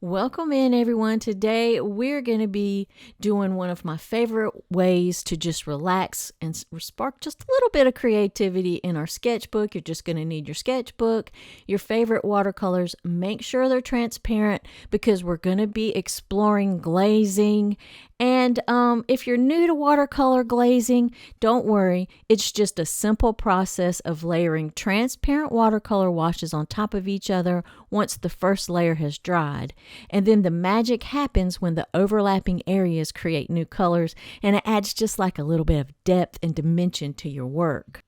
Welcome in, everyone. Today we're going to be doing one of my favorite ways to just relax and spark just a little bit of creativity in our sketchbook. You're just going to need your sketchbook, your favorite watercolors. Make sure they're transparent because we're going to be exploring glazing. And if you're new to watercolor glazing, don't worry. It's just a simple process of layering transparent watercolor washes on top of each other once the first layer has dried. And then the magic happens when the overlapping areas create new colors, and it adds just like a little bit of depth and dimension to your work.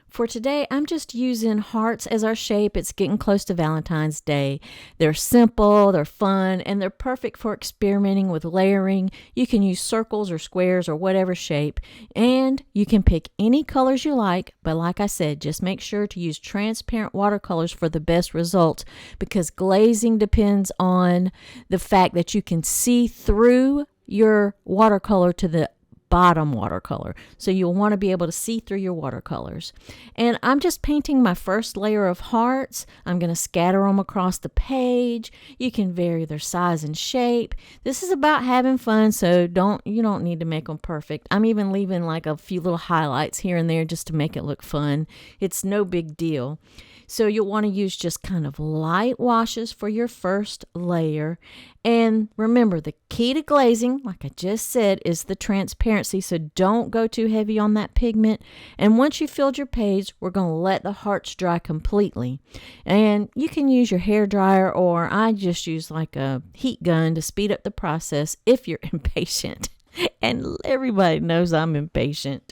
For today, I'm just using hearts as our shape. It's getting close to Valentine's Day. They're simple, they're fun, and they're perfect for experimenting with layering. You can use circles or squares or whatever shape, and you can pick any colors you like, but like I said, just make sure to use transparent watercolors for the best results because glazing depends on the fact that you can see through your watercolor to the bottom watercolor. So you'll want to be able to see through your watercolors. And I'm just painting my first layer of hearts. I'm going to scatter them across the page. You can vary their size and shape. This is about having fun, so you don't need to make them perfect. I'm even leaving like a few little highlights here and there just to make it look fun. It's no big deal. So you'll want to use just kind of light washes for your first layer. And remember, the key to glazing, like I just said, is the transparency. So don't go too heavy on that pigment. And once you filled your page, we're going to let the hearts dry completely. And you can use your hair dryer, or I just use like a heat gun to speed up the process if you're impatient. And everybody knows I'm impatient.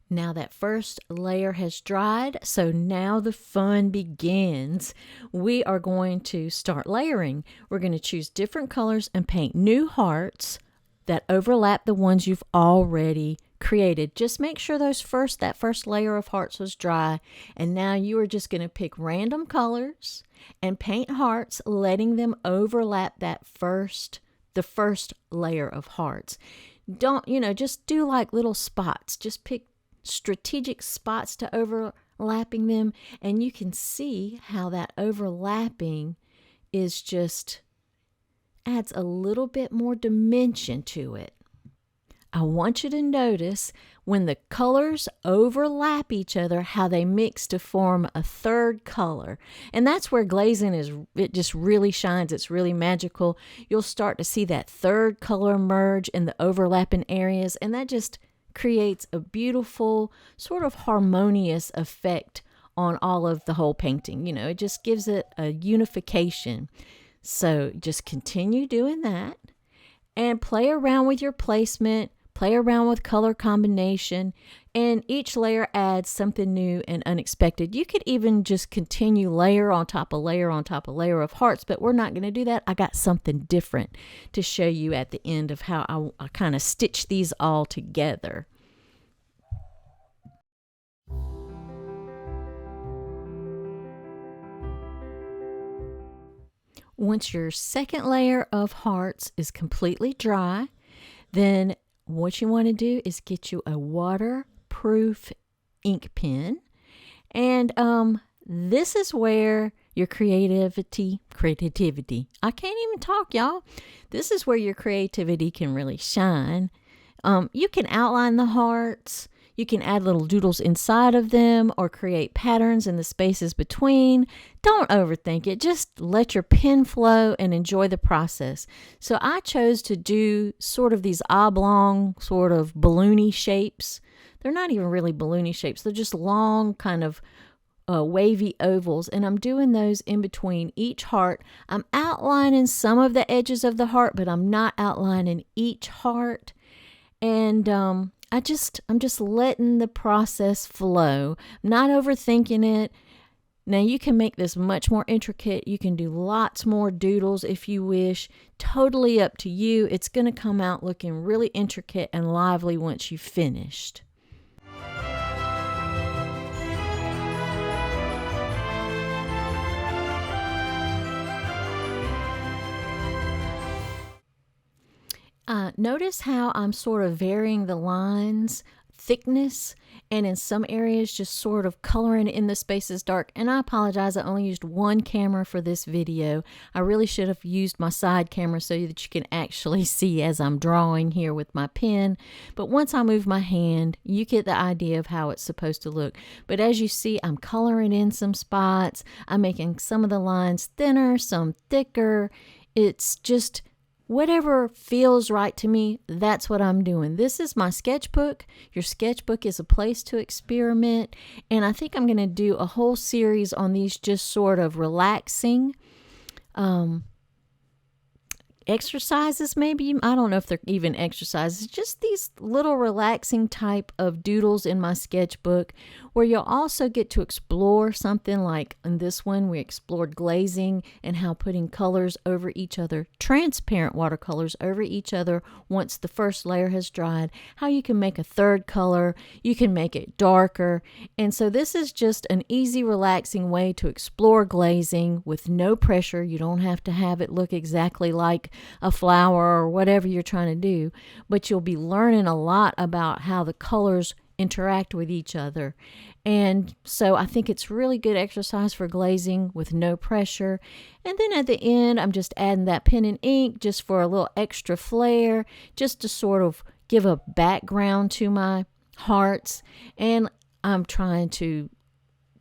Now that first layer has dried, so now the fun begins. We are going to start layering. We're going to choose different colors and paint new hearts that overlap the ones you've already created. Just make sure that first layer of hearts was dry, and now you are just going to pick random colors and paint hearts, letting them overlap the first layer of hearts. Just do like little spots. Just pick strategic spots to overlapping them, and you can see how that overlapping is just adds a little bit more dimension to it. I want you to notice when the colors overlap each other, how they mix to form a third color. And that's where glazing it just really shines. It's really magical. You'll start to see that third color merge in the overlapping areas, and that just creates a beautiful sort of harmonious effect on all of the whole painting. It just gives it a unification. So just continue doing that and play around with your placement, play around with color combination, and each layer adds something new and unexpected. You could even just continue layer on top of layer on top of layer of hearts, but we're not going to do that. I got something different to show you at the end of how I kind of stitch these all together. Once your second layer of hearts is completely dry, then what you want to do is get you a waterproof ink pen. And this is where your creativity, I can't even talk, y'all. This is where your creativity can really shine. You can outline the hearts. You can add little doodles inside of them or create patterns in the spaces between. Don't overthink it. Just let your pen flow and enjoy the process. So I chose to do sort of these oblong, sort of balloony shapes. They're not even really balloony shapes. They're just long kind of wavy ovals, and I'm doing those in between each heart. I'm outlining some of the edges of the heart, but I'm not outlining each heart. And I'm just letting the process flow, not overthinking it. Now you can make this much more intricate. You can do lots more doodles if you wish. Totally up to you. It's going to come out looking really intricate and lively once you've finished. Notice how I'm sort of varying the lines thickness, and in some areas just sort of coloring in the spaces dark. And I apologize, I only used one camera for this video. I really should have used my side camera so that you can actually see as I'm drawing here with my pen. But once I move my hand, you get the idea of how it's supposed to look. But as you see, I'm coloring in some spots. I'm making some of the lines thinner, some thicker. It's just whatever feels right to me, that's what I'm doing. This is my sketchbook. Your sketchbook is a place to experiment. And I think I'm going to do a whole series on these just sort of relaxing exercises, maybe. I don't know if they're even exercises, just these little relaxing type of doodles in my sketchbook where you'll also get to explore something. Like in this one, we explored glazing and how putting colors over each other, transparent watercolors over each other once the first layer has dried, how you can make a third color, you can make it darker. And so this is just an easy, relaxing way to explore glazing with no pressure. You don't have to have it look exactly like a flower or whatever you're trying to do, but you'll be learning a lot about how the colors interact with each other. And so I think it's really good exercise for glazing with no pressure. And then at the end, I'm just adding that pen and ink just for a little extra flair, just to sort of give a background to my hearts. And I'm trying to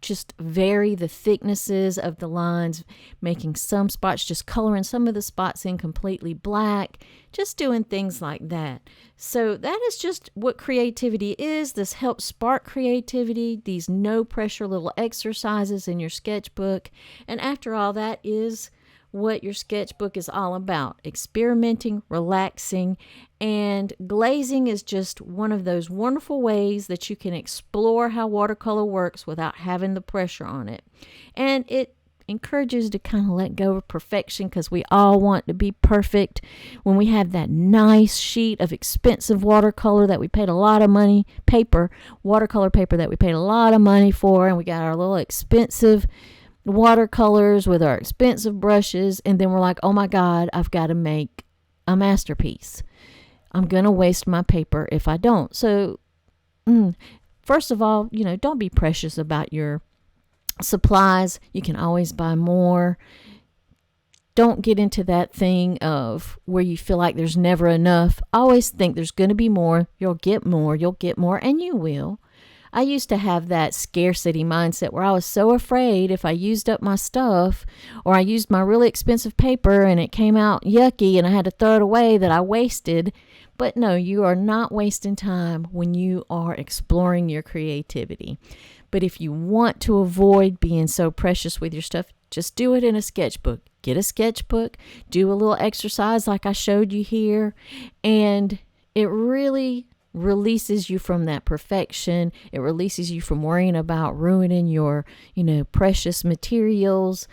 just vary the thicknesses of the lines, making some spots, just coloring some of the spots in completely black, just doing things like that. So that is just what creativity is. This helps spark creativity, these no pressure little exercises in your sketchbook. And after all, that is what your sketchbook is all about: experimenting, relaxing, and glazing is just one of those wonderful ways that you can explore how watercolor works without having the pressure on it. And it encourages you to kind of let go of perfection, because we all want to be perfect. When we have that nice sheet of expensive watercolor that we paid a lot of money, watercolor paper that we paid a lot of money for, and we got our little expensive watercolors with our expensive brushes, and then we're like, oh my God, I've got to make a masterpiece. I'm going to waste my paper if I don't. So first of all, don't be precious about your supplies. You can always buy more. Don't get into that thing of where you feel like there's never enough. Always think there's going to be more. You'll get more, and you will. I used to have that scarcity mindset where I was so afraid if I used up my stuff, or I used my really expensive paper and it came out yucky and I had to throw it away, that I wasted. But no, you are not wasting time when you are exploring your creativity. But if you want to avoid being so precious with your stuff, just do it in a sketchbook. Get a sketchbook, do a little exercise like I showed you here, and it really releases you from that perfection. It releases you from worrying about ruining your, precious materials.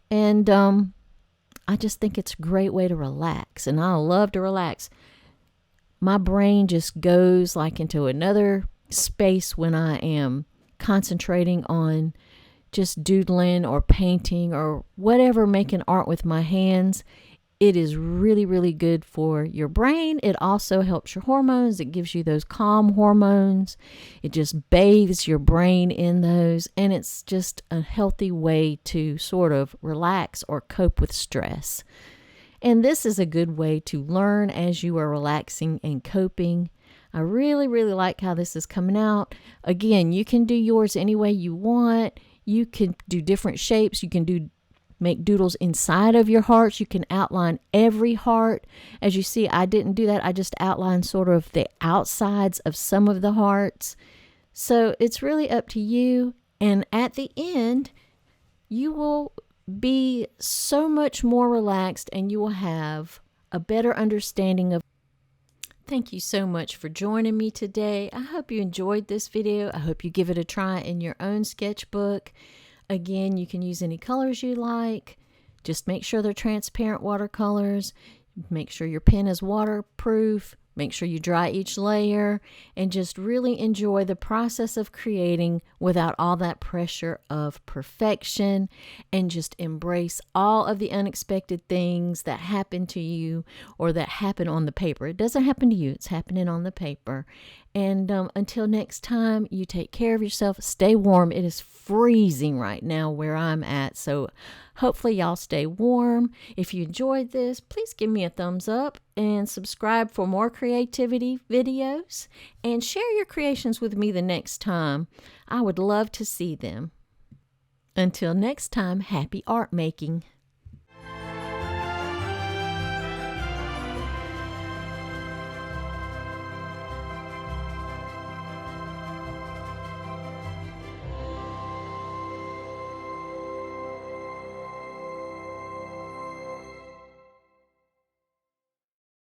And I just think it's a great way to relax. And I love to relax. My brain just goes like into another space when I am concentrating on just doodling or painting or whatever, making art with my hands. It is really, really good for your brain. It also helps your hormones. It gives you those calm hormones. It just bathes your brain in those. And it's just a healthy way to sort of relax or cope with stress. And this is a good way to learn as you are relaxing and coping. I really, really like how this is coming out. Again, you can do yours any way you want. You can do different shapes. You can make doodles inside of your hearts. You can outline every heart. As you see, I didn't do that. I just outlined sort of the outsides of some of the hearts. So it's really up to you. And at the end, you will be so much more relaxed and you will have a better understanding of. Thank you so much for joining me today. I hope you enjoyed this video. I hope you give it a try in your own sketchbook. Again, you can use any colors you like. Just make sure they're transparent watercolors. Make sure your pen is waterproof. Make sure you dry each layer, and just really enjoy the process of creating without all that pressure of perfection, and just embrace all of the unexpected things that happen to you or that happen on the paper. It doesn't happen to you. It's happening on the paper. And until next time, you take care of yourself. Stay warm. It is freezing right now where I'm at. So hopefully y'all stay warm. If you enjoyed this, please give me a thumbs up and subscribe for more creativity videos. And share your creations with me the next time. I would love to see them. Until next time, happy art making.